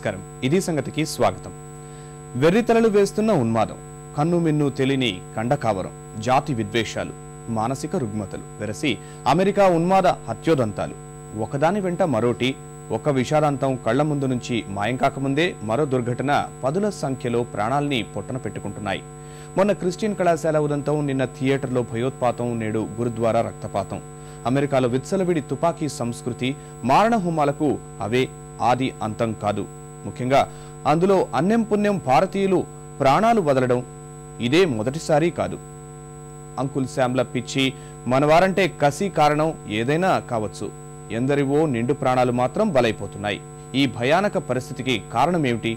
నమస్కారం. ఇది సంగతికి స్వాగతం. వెర్రితలలు వేస్తున్న ఉన్మాదం, కన్ను మిన్ను తెలియని కండకావరం, జాతి విద్వేషాలు, మానసిక రుగ్మతలు వెరసి అమెరికా ఉన్మాద హత్యోదంతాలు, ఒకదాని వెంట మరోటి. ఒక విషాదాంతం కళ్ల ముందు నుంచి మాయం కాకముందే మరో దుర్ఘటన పదుల సంఖ్యలో ప్రాణాల్ని పొట్టన పెట్టుకుంటున్నాయి. మొన్న క్రిస్టియన్ కళాశాల ఉదంతం, నిన్న థియేటర్లో భయోత్పాతం, నేడు గురుద్వారా రక్తపాతం. అమెరికాలో విత్సలవిడి తుపాకీ సంస్కృతి, మారణ హోమాలకు అవే ఆది అంతం కాదు. ముఖ్యంగా అందులో అన్యం పుణ్యం భారతీయులు ప్రాణాలు వదలడం ఇదే మొదటిసారి కాదు. అంకుల్ శామ్ల పిచ్చి, మనవారంటే కసి కారణం ఏదైనా కావచ్చు. ఎందరివో నిండు ప్రాణాలు మాత్రం బలైపోతున్నాయి. ఈ భయానక పరిస్థితికి కారణమేమిటి?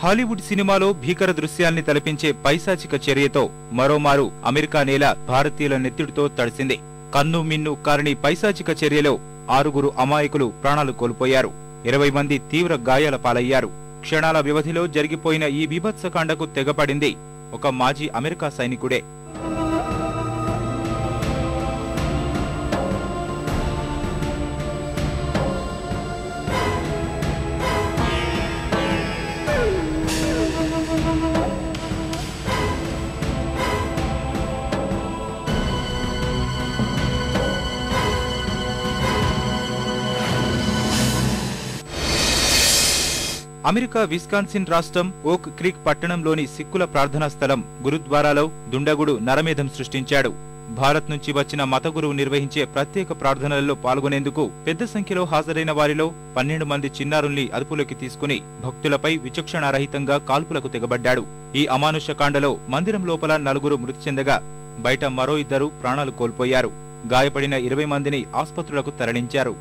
హాలీవుడ్ సినిమాలో భీకర దృశ్యాల్ని తలపించే పైశాచిక చర్యతో మరోమారు అమెరికా నేల భారతీయుల నెత్తిడితో తడిసింది. కన్ను మిన్ను కారణి పైశాచిక చర్యలో 6 అమాయకులు ప్రాణాలు కోల్పోయారు. 20 మంది తీవ్ర గాయాల పాలయ్యారు. క్షణాల వ్యవధిలో జరిగిపోయిన ఈ బీభత్సకాండకు తెగపడింది ఒక మాజీ అమెరికా సైనికుడే. అమెరికా విస్కాన్సిన్ రాష్ట్రం ఓక్ క్రీక్ పట్టణంలోని సిక్కుల ప్రార్థనా స్థలం గురుద్వారాలో దుండగుడు నరమేధం సృష్టించాడు. భారత్ నుంచి వచ్చిన మత గురువు నిర్వహించే ప్రత్యేక ప్రార్థనలలో పాల్గొనేందుకు పెద్ద సంఖ్యలో హాజరైన వారిలో 12 మంది చిన్నారుల్ని అదుపులోకి తీసుకుని భక్తులపై విచక్షణారహితంగా కాల్పులకు తెగబడ్డాడు. ఈ అమానుష కాండలో మందిరం లోపల 4 మృతి చెందగా బయట మరో 2 ప్రాణాలు కోల్పోయారు. గాయపడిన 20 మందిని ఆస్పత్రులకు తరలించారు.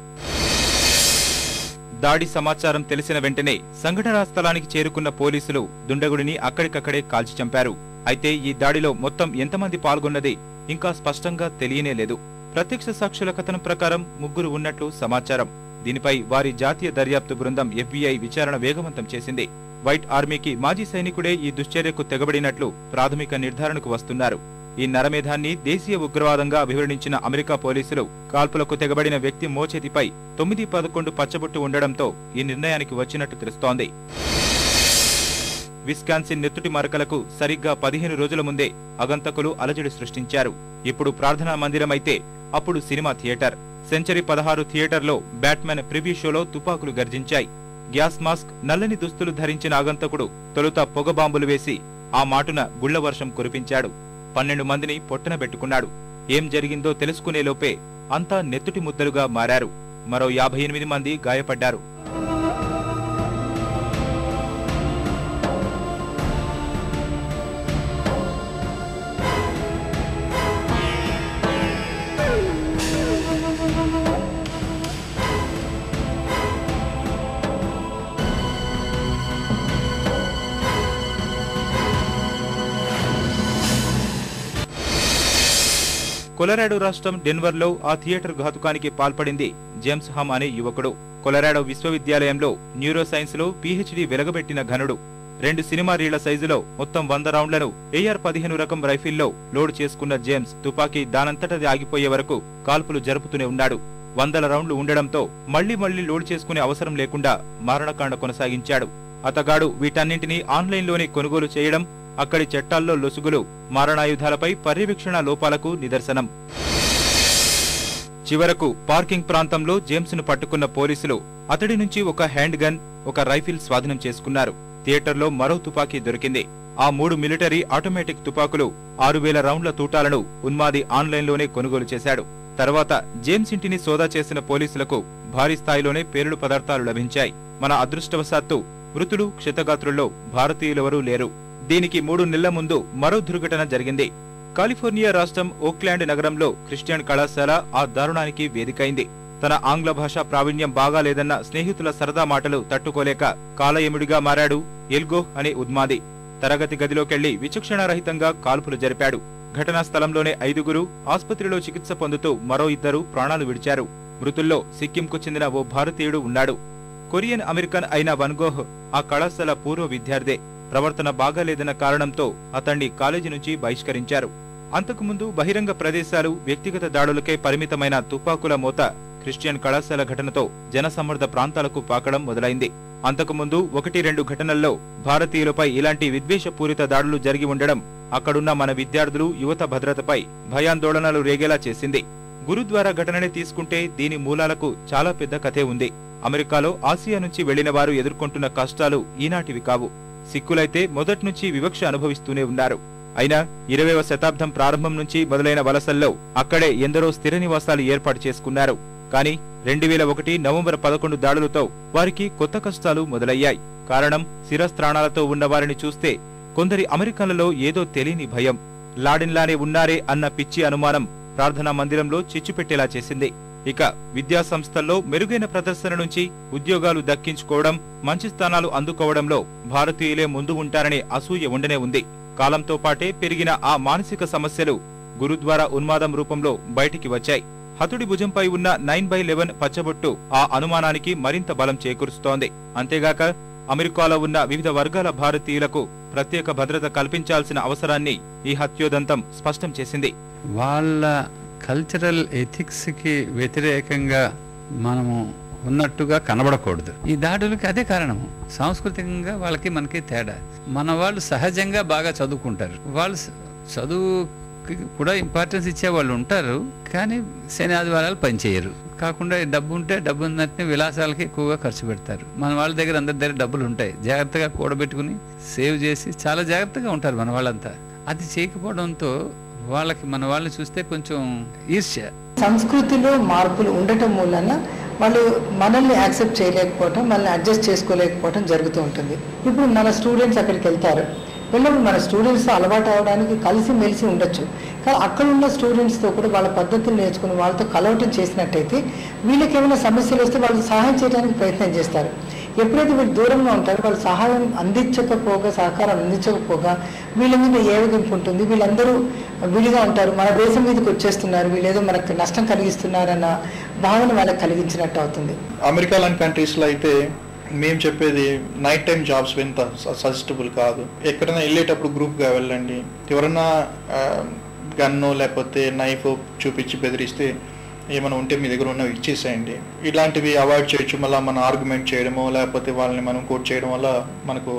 దాడి సమాచారం తెలిసిన వెంటనే సంఘటనా స్థలానికి చేరుకున్న పోలీసులు దుండగుడిని అక్కడికక్కడే కాల్చి చంపారు. అయితే ఈ దాడిలో మొత్తం ఎంతమంది పాల్గొన్నది ఇంకా స్పష్టంగా తెలియనేలేదు. ప్రత్యక్ష సాక్షుల కథనం ప్రకారం 3 ఉన్నట్లు సమాచారం. దీనిపై వారి జాతీయ దర్యాప్తు బృందం FBI విచారణ వేగవంతం చేసింది. వైట్ ఆర్మీకి మాజీ సైనికుడే ఈ దుశ్చర్యకు తెగబడినట్లు ప్రాథమిక నిర్ధారణకు వస్తున్నారు. ఈ నరమేధాన్ని దేశీయ ఉగ్రవాదంగా అభివర్ణించిన అమెరికా పోలీసులు కాల్పులకు తెగబడిన వ్యక్తి మోచేతిపై 9-11 పచ్చబొట్టు ఉండడంతో ఈ నిర్ణయానికి వచ్చినట్టు తెలుస్తోంది. విస్కాన్సిన్ నెత్తుటి మరకలకు సరిగ్గా 15 రోజుల ముందే అగంతకులు అలజడి సృష్టించారు. ఇప్పుడు ప్రార్థనా మందిరమైతే అప్పుడు సినిమా థియేటర్. సెంచరీ 16 థియేటర్లో బ్యాట్మెన్ ప్రివ్యూ షోలో తుపాకులు గర్జించాయి. గ్యాస్ మాస్క్, నల్లని దుస్తులు ధరించిన ఆగంతకుడు తొలుత పొగ బాంబులు వేసి ఆ మాటున గుళ్ల వర్షం కురిపించాడు. 12 మందిని పొట్టన పెట్టుకున్నాడు. ఏం జరిగిందో తెలుసుకునేలోపే అంతా నెత్తుటి ముద్దలుగా మారారు. మరో 58 మంది గాయపడ్డారు. కొలరాడో రాష్ట్రం డెన్వర్లో ఆ థియేటర్ ఘాతుకానికి పాల్పడింది జేమ్స్ హమ్ అనే యువకుడు. కొలరాడో విశ్వవిద్యాలయంలో న్యూరో సైన్స్ లో PhD వెలగబెట్టిన ఘనుడు. 2 సినిమా రీళ్ల సైజులో మొత్తం 100 రౌండ్లను AR-15 రకం రైఫిల్లో లోడ్ చేసుకున్న జేమ్స్ తుపాకీ దానంతటది ఆగిపోయే వరకు కాల్పులు జరుపుతూనే ఉన్నాడు. 100 రౌండ్లు ఉండడంతో మళ్లీ లోడ్ చేసుకునే అవసరం లేకుండా మారణకాండ కొనసాగించాడు. అతగాడు వీటన్నింటినీ ఆన్లైన్లోనే కొనుగోలు చేయడం అక్కడి చట్టాల్లో లొసుగులు, మారణాయుధాలపై పర్యవేక్షణ లోపాలకు నిదర్శనం. చివరకు పార్కింగ్ ప్రాంతంలో జేమ్స్ ను పట్టుకున్న పోలీసులు అతడి నుంచి ఒక హ్యాండ్ గన్, ఒక రైఫిల్ స్వాధీనం చేసుకున్నారు. థియేటర్లో మరో తుపాకీ దొరికింది. ఆ 3 మిలిటరీ ఆటోమేటిక్ తుపాకులు, 6000 రౌండ్ల తూటాలను ఉన్మాది ఆన్లైన్లోనే కొనుగోలు చేశాడు. తర్వాత జేమ్స్ ఇంటిని సోదా చేసిన పోలీసులకు భారీ స్థాయిలోనే పేలుడు పదార్థాలు లభించాయి. మన అదృష్టవశాత్తు మృతులు, క్షతగాత్రుల్లో భారతీయులెవరూ లేరు. దీనికి 3 నెలల ముందు మరో దుర్ఘటన జరిగింది. కాలిఫోర్నియా రాష్ట్రం ఓక్లాండ్ నగరంలో క్రిస్టియన్ కళాశాల ఆ దారుణానికి వేదికైంది. తన ఆంగ్ల భాషా ప్రావీణ్యం బాగాలేదన్న స్నేహితుల సరదా మాటలు తట్టుకోలేక కాలయముడిగా మారాడు ఎల్గోహ్ అనే ఉన్మాది. తరగతి గదిలోకెళ్లి విచక్షణారహితంగా కాల్పులు జరిపాడు. ఘటనా స్థలంలోనే 5గురు, ఆస్పత్రిలో చికిత్స పొందుతూ మరో 2 ప్రాణాలు విడిచారు. మృతుల్లో సిక్కింకు చెందిన ఓ భారతీయుడు ఉన్నాడు. కొరియన్ అమెరికన్ అయిన వన్గోహ్ ఆ కళాశాల పూర్వ విద్యార్థే. ప్రవర్తన బాగాలేదన్న కారణంతో అతన్ని కాలేజీ నుంచి బహిష్కరించారు. అంతకుముందు బహిరంగ ప్రదేశాలు, వ్యక్తిగత దాడులకే పరిమితమైన తుపాకుల మోత క్రిస్టియన్ కళాశాల ఘటనతో జనసమ్మర్ద ప్రాంతాలకు పాకడం మొదలైంది. అంతకుముందు 1-2 ఘటనల్లో భారతీయులపై ఇలాంటి విద్వేషపూరిత దాడులు జరిగి ఉండడం అక్కడున్న మన విద్యార్థులు, యువత భద్రతపై భయాందోళనలు రేగేలా చేసింది. గురుద్వారా ఘటననే తీసుకుంటే దీని మూలాలకు చాలా పెద్ద కథే ఉంది. అమెరికాలో ఆసియా నుంచి వెళ్లిన వారు ఎదుర్కొంటున్న కష్టాలు ఈనాటివి కావు. సిక్కులైతే మొదట్నుంచి వివక్ష అనుభవిస్తూనే ఉన్నారు. అయినా 20వ శతాబ్దం ప్రారంభం నుంచి మొదలైన వలసల్లో అక్కడే ఎందరో స్థిర నివాసాలు ఏర్పాటు చేసుకున్నారు. కానీ 2001 నవంబర్ 11 దాడులతో వారికి కొత్త కష్టాలు మొదలయ్యాయి. కారణం, శిరస్త్రాణాలతో ఉన్నవారిని చూస్తే కొందరి అమెరికన్లలో ఏదో తెలియని భయం, లాడెన్లానే ఉన్నారే అన్న పిచ్చి అనుమానం ప్రార్థనా మందిరంలో చిచ్చుపెట్టేలా చేసింది. ఇక విద్యా సంస్థల్లో మెరుగైన ప్రదర్శన నుంచి ఉద్యోగాలు దక్కించుకోవడం, మంచి స్థానాలు అందుకోవడంలో భారతీయులే ముందు ఉంటారనే అసూయ ఉండనే ఉంది. కాలంతో పాటే పెరిగిన ఆ మానసిక సమస్యలు గురుద్వారా ఉన్మాదం రూపంలో బయటికి వచ్చాయి. హతుడి భుజంపై ఉన్న 9/11 పచ్చబొట్టు ఆ అనుమానానికి మరింత బలం చేకూరుస్తోంది. అంతేగాక అమెరికాలో ఉన్న వివిధ వర్గాల భారతీయులకు ప్రత్యేక భద్రత కల్పించాల్సిన అవసరాన్ని ఈ హత్యోదంతం స్పష్టం చేసింది. వాళ్ళ కల్చరల్ ఎథిక్స్ కి వ్యతిరేకంగా మనము ఉన్నట్టుగా కనబడకూడదు. ఈ దాడులకి అదే కారణము. సాంస్కృతికంగా వాళ్ళకి మనకి తేడా. మన వాళ్ళు సహజంగా బాగా చదువుకుంటారు. వాళ్ళు చదువుకి కూడా ఇంపార్టెన్స్ ఇచ్చే వాళ్ళు ఉంటారు. కానీ శని ఆదివారాలు పనిచేయరు. కాకుండా డబ్బు ఉంటే డబ్బు ఉన్నట్టు విలాసాలకి ఎక్కువగా ఖర్చు పెడతారు. మన వాళ్ళ దగ్గర అందరి దగ్గర డబ్బులు ఉంటాయి. జాగ్రత్తగా కూడబెట్టుకుని సేవ్ చేసి చాలా జాగ్రత్తగా ఉంటారు మన వాళ్ళంతా. అది చేయకపోవడంతో వాళ్ళకి మన వాళ్ళని చూస్తే కొంచెం ఈర్ష్య. సంస్కృతిలో మార్పులు ఉండటం మూలన వాళ్ళు మనల్ని యాక్సెప్ట్ చేయలేకపోవటం, మనల్ని అడ్జస్ట్ చేసుకోలేకపోవటం జరుగుతూ ఉంటుంది. ఇప్పుడు మన స్టూడెంట్స్ అక్కడికి వెళ్తారు. వెళ్ళినప్పుడు మన స్టూడెంట్స్తో అలవాటు అవడానికి కలిసి మెలిసి ఉండొచ్చు. కానీ అక్కడ ఉన్న స్టూడెంట్స్తో కూడా వాళ్ళ పద్ధతులు నేర్చుకుని వాళ్ళతో కలవటం చేసినట్టయితే వీళ్ళకి ఏమైనా సమస్యలు వస్తే వాళ్ళు సహాయం చేయడానికి ప్రయత్నం చేస్తారు. ఎప్పుడైతే వీళ్ళు దూరంగా ఉంటారో వాళ్ళు సహాయం అందించకపోగా, సహకారం అందించకపోగా వీళ్ళ మీద ఏవగింపు ఉంటుంది. వీళ్ళందరూ విడిగా ఉంటారు. మన దేశం మీదకి వచ్చేస్తున్నారు, వీళ్ళేదో మనకు నష్టం కలిగిస్తున్నారన్న భావన వాళ్ళకి కలిగించినట్టు అవుతుంది. అమెరికా లాంటి కంట్రీస్లో అయితే మేము చెప్పేది నైట్ టైం జాబ్స్ ఎంత సజెస్టబుల్ కాదు. ఎక్కడైనా వెళ్ళేటప్పుడు గ్రూప్గా వెళ్ళండి. ఎవరన్నా గన్నో లేకపోతే నైఫ్ చూపించి బెదిరిస్తే ఏమైనా ఉంటే మీ దగ్గర ఉన్నవి ఇచ్చేసేయండి. ఇలాంటివి అవాయిడ్ చేయొచ్చు. మళ్ళీ మనం ఆర్గ్యుమెంట్ చేయడమో లేకపోతే వాళ్ళని మనం కోట్ చేయడం వల్ల మనకు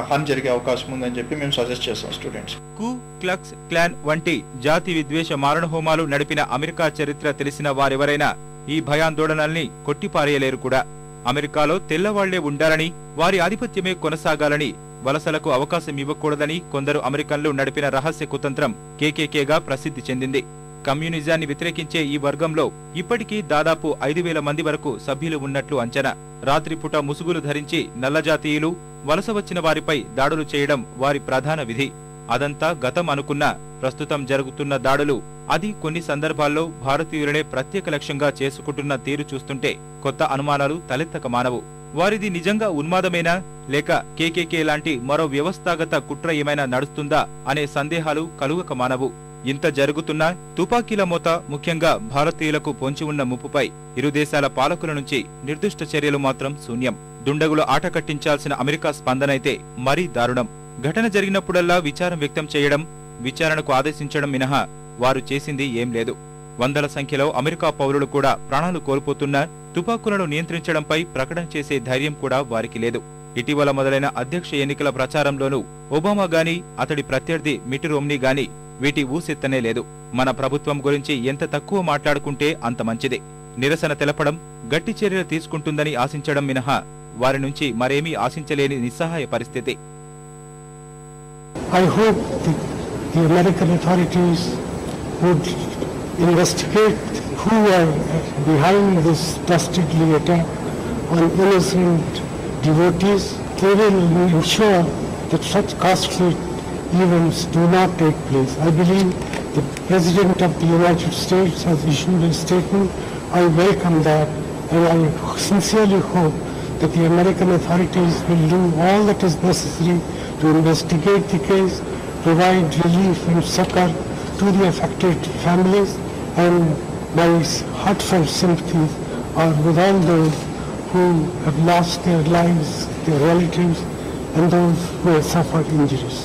హాని జరిగే అవకాశం ఉందని చెప్పి మేము సజెస్ట్ చేస్తాం స్టూడెంట్స్. కు క్లక్స్ క్లాన్ వంటి జాతి విద్వేష మారణ హోమాలు నడిపిన అమెరికా చరిత్ర తెలిసిన వారెవరైనా ఈ భయాందోళనల్ని కొట్టిపారేయలేరు కూడా. అమెరికాలో తెల్లవాళ్లే ఉండాలని, వారి ఆధిపత్యమే కొనసాగాలని, వలసలకు అవకాశం ఇవ్వకూడదని కొందరు అమెరికన్లు నడిపిన రహస్య కుతంత్రం కేకేకేగా ప్రసిద్ధి చెందింది. కమ్యూనిజాన్ని వ్యతిరేకించే ఈ వర్గంలో ఇప్పటికీ దాదాపు 5,000 మంది వరకు సభ్యులు ఉన్నట్లు అంచనా. రాత్రిపూట ముసుగులు ధరించి నల్లజాతీయులు వలస వచ్చిన వారిపై దాడులు చేయడం వారి ప్రధాన విధి. అదంతా గతం అనుకున్నా ప్రస్తుతం జరుగుతున్న దాడులు, అది కొన్ని సందర్భాల్లో భారతీయులనే ప్రత్యేక లక్ష్యంగా చేసుకుంటున్న తీరు చూస్తుంటే కొత్త అనుమానాలు తలెత్తక మానవు. వారిది నిజంగా ఉన్మాదమేనా, లేక కేకేకే లాంటి మరో వ్యవస్థాగత కుట్ర ఏమైనా నడుస్తుందా అనే సందేహాలు కలుగక మానవు. ఇంత జరుగుతున్నా తుపాకీల మోత ముఖ్యంగా భారతీయులకు పొంచి ఉన్న ముప్పుపై ఇరు దేశాల పాలకుల నుంచి నిర్దిష్ట చర్యలు మాత్రం శూన్యం. దుండగులు ఆట కట్టించాల్సిన అమెరికా స్పందనైతే మరీ దారుణం. ఘటన జరిగినప్పుడల్లా విచారం వ్యక్తం చేయడం, విచారణకు ఆదేశించడం మినహా వారు చేసింది ఏం లేదు. వందల సంఖ్యలో అమెరికా పౌరులు కూడా ప్రాణాలు కోల్పోతున్నా తుపాకులను నియంత్రించడంపై ప్రకటన చేసే ధైర్యం కూడా వారికి లేదు. ఇటీవల మొదలైన అధ్యక్ష ఎన్నికల ప్రచారంలోనూ ఒబామా గాని అతడి ప్రత్యర్థి మిట్ రోమ్నీ గాని వీటి ఊసెత్తనే లేదు. మన ప్రభుత్వం గురించి ఎంత తక్కువ మాట్లాడుకుంటే అంత మంచిది. నిరసన తెలపడం, గట్టి చర్యలు తీసుకుంటుందని ఆశించడం మినహా వారి నుంచి మరేమీ ఆశించలేని నిస్సహాయ పరిస్థితి. I hope the American authorities would investigate who are behind this dastardly attack on innocent devotees. They will ensure that such costly events do not take place. I believe the President of the United States has issued a statement I welcome that, and I sincerely hope that the American authorities will do all that is necessary to investigate the case, provide relief and succor to the affected families, and my heartfelt sympathies are with all those who have lost their lives, their relatives, and those who have suffered injuries.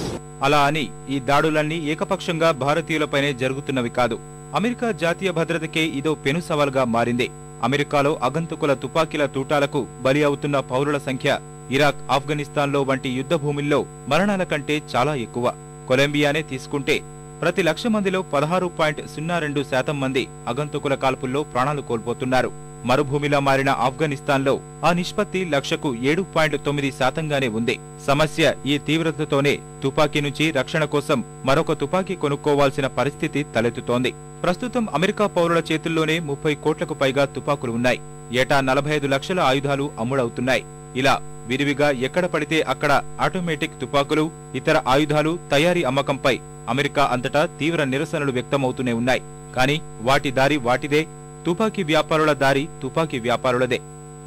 అలా అని ఈ దాడులన్నీ ఏకపక్షంగా భారతీయులపైనే జరుగుతున్నవి కాదు. America జాతీయ భద్రతకే ఇదో పెను సవాల్గా మారింది. అమెరికాలో అగంతకుల తుపాకీల తూటాలకు బలి అవుతున్న పౌరుల సంఖ్య ఇరాక్, ఆఫ్ఘనిస్తాన్లో వంటి యుద్ధ భూముల్లో మరణాల కంటే చాలా ఎక్కువ. కొలంబియానే తీసుకుంటే ప్రతి 1,00,000 మందిలో 16.02% మంది అగంతకుల కాల్పుల్లో ప్రాణాలు కోల్పోతున్నారు. మరుభూమిలా మారిన ఆఫ్ఘనిస్తాన్లో ఆ నిష్పత్తి 1,00,000కు 7.9%గానే ఉంది. సమస్య ఈ తీవ్రతతోనే తుపాకీ నుంచి రక్షణ కోసం మరొక తుపాకీ కొనుక్కోవాల్సిన పరిస్థితి తలెత్తుతోంది. ప్రస్తుతం అమెరికా పౌరుల చేతుల్లోనే 30 కోట్లకు పైగా తుపాకులు ఉన్నాయి. ఏటా 45 లక్షల ఆయుధాలు అమ్ముడవుతున్నాయి. ఇలా విరివిగా ఎక్కడ పడితే అక్కడ ఆటోమేటిక్ తుపాకులు, ఇతర ఆయుధాలు తయారీ అమ్మకంపై అమెరికా అంతటా తీవ్ర నిరసనలు వ్యక్తమవుతూనే ఉన్నాయి. కానీ వాటి దారి వాటిదే, తుపాకీ వ్యాపారుల దారి తుపాకీ వ్యాపారులదే.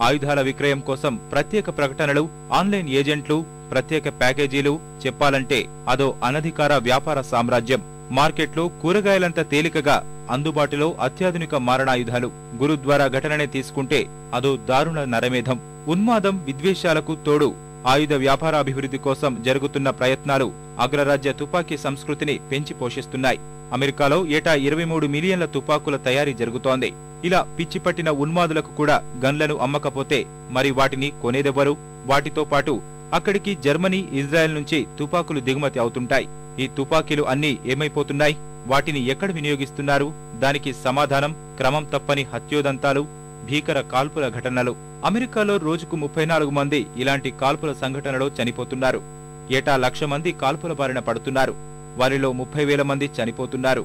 ఆయుధాల విక్రయం కోసం ప్రత్యేక ప్రకటనలు, ఆన్లైన్ ఏజెంట్లు, ప్రత్యేక ప్యాకేజీలు, చెప్పాలంటే అదో అనధికార వ్యాపార సామ్రాజ్యం. మార్కెట్లో కూరగాయలంత తేలికగా అందుబాటులో అత్యాధునిక మారణాయుధాలు. గురుద్వారా ఘటననే తీసుకుంటే అదో దారుణ నరమేధం. ఉన్మాదం, విద్వేషాలకు తోడు ఆయుధ వ్యాపారాభివృద్ధి కోసం జరుగుతున్న ప్రయత్నాలు అగ్రరాజ్య తుపాకీ సంస్కృతిని పెంచి పోషిస్తున్నాయి. అమెరికాలో ఏటా 23 మిలియన్ల తుపాకుల తయారీ జరుగుతోంది. ఇలా పిచ్చిపట్టిన ఉన్మాదులకు కూడా గన్లను అమ్మకపోతే మరి వాటిని కొనేదెవరు? వాటితో పాటు అక్కడికి జర్మనీ, ఇజ్రాయెల్ నుంచి తుపాకులు దిగుమతి అవుతుంటాయి. ఈ తుపాకీలు అన్నీ ఏమైపోతున్నాయి? వాటిని ఎక్కడ వినియోగిస్తున్నారు? దానికి సమాధానం క్రమం తప్పని హత్యోదంతాలు, భీకర కాల్పుల ఘటనలు. అమెరికాలో రోజుకు 34 మంది ఇలాంటి కాల్పుల సంఘటనలో చనిపోతున్నారు. ఏటా 1,00,000 మంది కాల్పుల బారిన పడుతున్నారు. వారిలో 30,000 మంది చనిపోతున్నారు.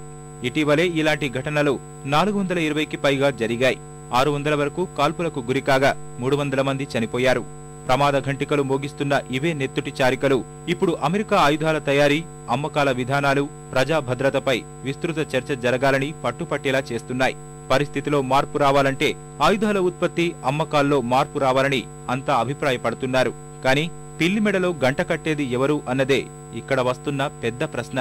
ఇటీవలే ఇలాంటి ఘటనలు 420కి పైగా జరిగాయి. 600 వరకు కాల్పులకు గురికాగా 300 మంది చనిపోయారు. ప్రమాద ఘంటికలు మోగిస్తున్న ఇవే నెత్తుటి చారికలు ఇప్పుడు అమెరికా ఆయుధాల తయారీ, అమ్మకాల విధానాలు, ప్రజా భద్రతపై విస్తృత చర్చ జరగాలని పట్టుపట్టేలా చేస్తున్నాయి. పరిస్థితిలో మార్పు రావాలంటే ఆయుధాల ఉత్పత్తి, అమ్మకాల్లో మార్పు రావాలని అంతా అభిప్రాయపడుతున్నారు. కానీ పిల్లి మెడలో గంట కట్టేది ఎవరు అన్నదే ఇక్కడ వస్తున్న పెద్ద ప్రశ్న.